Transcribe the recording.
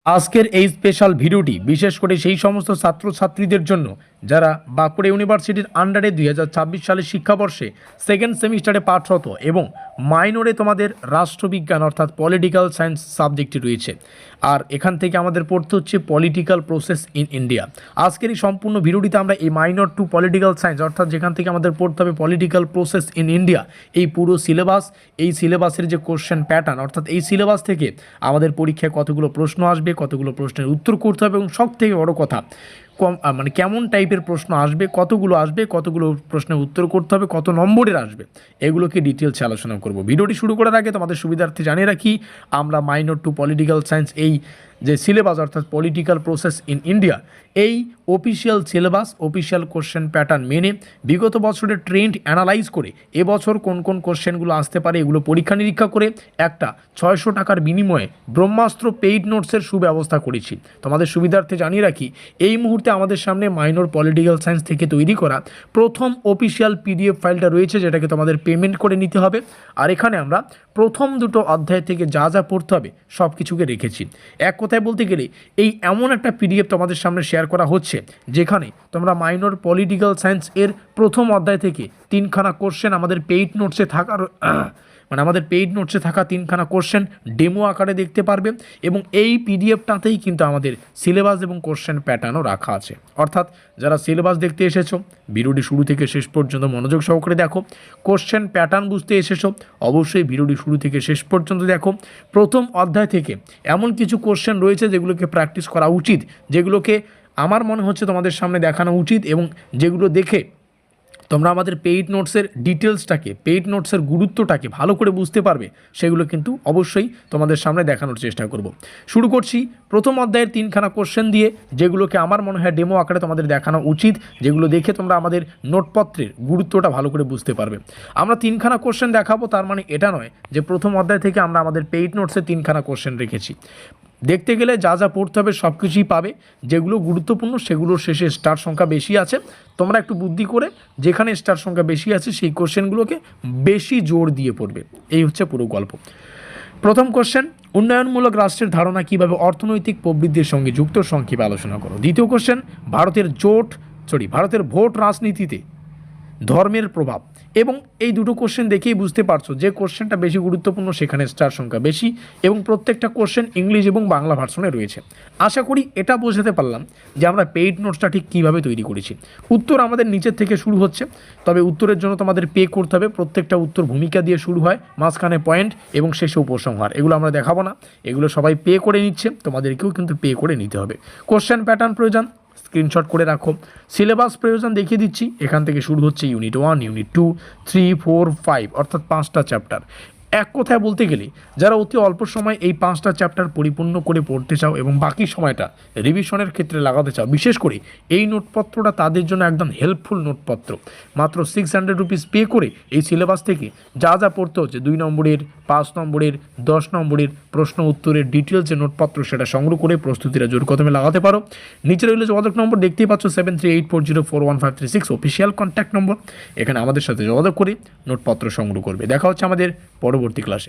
আজকের এই স্পেশাল ভিডিওটি বিশেষ করে সেই সমস্ত ছাত্রছাত্রীদের জন্য যারা বাঁকুড়া ইউনিভার্সিটির আন্ডারে 2026 সালের শিক্ষাবর্ষে সেকেন্ড সেমিস্টারে পাঠরত এবং মাইনরে তোমাদের রাষ্ট্রবিজ্ঞান অর্থাৎ পলিটিক্যাল সায়েন্স সাবজেক্টটি রয়েছে। আর এখান থেকে আমাদের পড়তে হচ্ছে পলিটিক্যাল প্রসেস ইন ইন্ডিয়া। আজকের এই সম্পূর্ণ ভিডিওটিতে আমরা এই মাইনর টু পলিটিক্যাল সায়েন্স অর্থাৎ যেখান থেকে আমাদের পড়তে হবে পলিটিক্যাল প্রসেস ইন ইন্ডিয়া, এই পুরো সিলেবাস, এই সিলেবাসের যে কোশ্চেন প্যাটার্ন অর্থাৎ এই সিলেবাস থেকে আমাদের পরীক্ষায় কতগুলো প্রশ্ন আসবে, কতগুলো প্রশ্নের উত্তর করতে হবে এবং সবথেকে বড় কথা কেমন টাইপের প্রশ্ন আসবে, কতগুলো প্রশ্নের উত্তর করতে হবে, কত নম্বরের আসবে, এগুলোকে ডিটেলসে আলোচনা করব। ভিডিওটি শুরু করার আগে তোমাদের সুবিধার্থে জানিয়ে রাখি, আমরা মাইনর টু পলিটিক্যাল সায়েন্স এই যে সিলেবাস অর্থাৎ পলিটিক্যাল প্রসেস ইন ইন্ডিয়া, এই official syllabus, official question pattern মেনে বিগত বছরের ট্রেন্ড অ্যানালাইজ করে এবছর কোন কোন কোশ্চেনগুলো আসতে পারে এগুলো পরীক্ষা নিরীক্ষা করে একটা 600 টাকার বিনিময়ে ব্রহ্মাস্ত্র পেইড নোটসের সুব্যবস্থা করেছি। তোমাদের সুবিধার্থে জানিয়ে রাখি, এই মুহূর্তে আমাদের সামনে মাইনর পলিটিক্যাল সায়েন্স থেকে তৈরি করা প্রথম অফিসিয়াল পিডিএফ ফাইলটা রয়েছে, যেটাকে তোমাদের পেমেন্ট করে নিতে হবে। আর এখানে আমরা প্রথম দুটো অধ্যায় থেকে যা যা পড়তে হবে সব কিছুকে রেখেছি। এক কথায় বলতে গেলে এই এমন একটা পিডিএফ তোমাদের সামনে শেয়ার করা হচ্ছে যেখানে তোমরা মাইনর পলিটিক্যাল সায়েন্স এর প্রথম অধ্যায় থেকে 3খানা কোশ্চেন আমাদের পেইড নোটসে থাকার আমাদের পেইড নোটসে থাকা 3খানা কোশ্চেন ডেমো আকারে দেখতে পারবে এবং এই পিডিএফটাতেই কিন্তু আমাদের সিলেবাস এবং কোশ্চেন প্যাটার্নও রাখা আছে। অর্থাৎ যারা সিলেবাস দেখতে এসেছো ভিডিওটি শুরু থেকে শেষ পর্যন্ত মনোযোগ সহকারে দেখো, কোশ্চেন প্যাটার্ন বুঝতে এসেছো অবশ্যই ভিডিওটি শুরু থেকে শেষ পর্যন্ত দেখো। প্রথম অধ্যায় থেকে এমন কিছু কোশ্চেন রয়েছে যেগুলোকে প্র্যাকটিস করা উচিত, যেগুলোকে আমার মনে হচ্ছে তোমাদের সামনে দেখানো উচিত এবং যেগুলো দেখে তোমরা আমাদের পেইড নোটসের ডিটেলসটাকে, পেইড নোটসের গুরুত্বটাকে ভালো করে বুঝতে পারবে, সেগুলো কিন্তু অবশ্যই তোমাদের সামনে দেখানোর চেষ্টা করব। শুরু করছি প্রথম অধ্যায়ের 3খানা কোশ্চেন দিয়ে, যেগুলোকে আমার মনে হয় ডেমো আকারে তোমাদের দেখানো উচিত, যেগুলো দেখে তোমরা আমাদের নোটপত্রের গুরুত্বটা ভালো করে বুঝতে পারবে। আমরা 3খানা কোশ্চেন দেখাবো, তার মানে এটা নয় যে প্রথম অধ্যায় থেকে আমরা আমাদের পেইড নোটসে 3খানা কোশ্চেন রেখেছি। দেখতে গেলে যা যা পড়তে হবে সব কিছুই পাবে, যেগুলো গুরুত্বপূর্ণ সেগুলোর শেষে স্টার সংখ্যা বেশি আছে। তোমরা একটু বুদ্ধি করে যেখানে স্টার সংখ্যা বেশি আছে সেই কোশ্চেনগুলোকে বেশি জোর দিয়ে পড়বে। এই হচ্ছে পুরো গল্প। প্রথম কোশ্চেন, উন্নয়নমূলক রাষ্ট্রের ধারণা কীভাবে অর্থনৈতিক প্রবৃদ্ধির সঙ্গে যুক্ত, সংক্ষেপে আলোচনা করো। দ্বিতীয় কোশ্চেন, ভারতের ভোট রাজনীতিতে ধর্মের প্রভাব। এবং এই দুটো কোশ্চেন দেখেই বুঝতে পারছো যে কোশ্চেনটা বেশি গুরুত্বপূর্ণ সেখানে স্টার সংখ্যা বেশি এবং প্রত্যেকটা কোশ্চেন ইংলিশ এবং বাংলা ভার্সনে রয়েছে। আশা করি এটা বোঝাতে পারলাম যে আমরা পেইড নোটসটা ঠিক কীভাবে তৈরি করেছি। উত্তর আমাদের নিচের থেকে শুরু হচ্ছে, তবে উত্তরের জন্য তোমাদের পে করতে হবে। প্রত্যেকটা উত্তর ভূমিকা দিয়ে শুরু হয়, মাঝখানে পয়েন্ট এবং শেষে উপসংহার। এগুলো আমরা দেখাবো না, এগুলো সবাই পে করে নিচ্ছে, তোমাদেরকেও কিন্তু পে করে নিতে হবে। কোশ্চেন প্যাটার্ন প্রয়োজন, স্ক্রিনশট করে রাখো। সিলেবাস প্রয়োজন দেখিয়ে দিচ্ছি, এখান থেকে শুরু হচ্ছে ইউনিট 1, ইউনিট 2, 3, 4, 5 অর্থাৎ 5টা চ্যাপ্টার। এক কথায় বলতে গেলে যারা অতি অল্প সময় এই 5টা চ্যাপ্টার পরিপূর্ণ করে পড়তে চাও এবং বাকি সময়টা রিভিশনের ক্ষেত্রে লাগাতে চাও, বিশেষ করে এই নোটপত্রটা তাদের জন্য একদম হেল্পফুল নোটপত্র। মাত্র 600 রুপিস পে করে এই সিলেবাস থেকে যা যা পড়তে হচ্ছে 2 নম্বরের, 5 নম্বরের, 10 নম্বরের প্রশ্ন উত্তরের ডিটেলস যে নোটপত্র সেটা সংগ্রহ করে প্রস্তুতিটা জোর কদমে লাগাতে পারো। নিচে রইল যোগাযোগ নম্বর, দেখতেই পাচ্ছ 7384041536 অফিসিয়াল কন্ট্যাক্ট নম্বর। এখানে আমাদের সাথে যোগাযোগ করে নোটপত্র সংগ্রহ করবে। দেখা হচ্ছে আমাদের পরবর্তী ক্লাসে।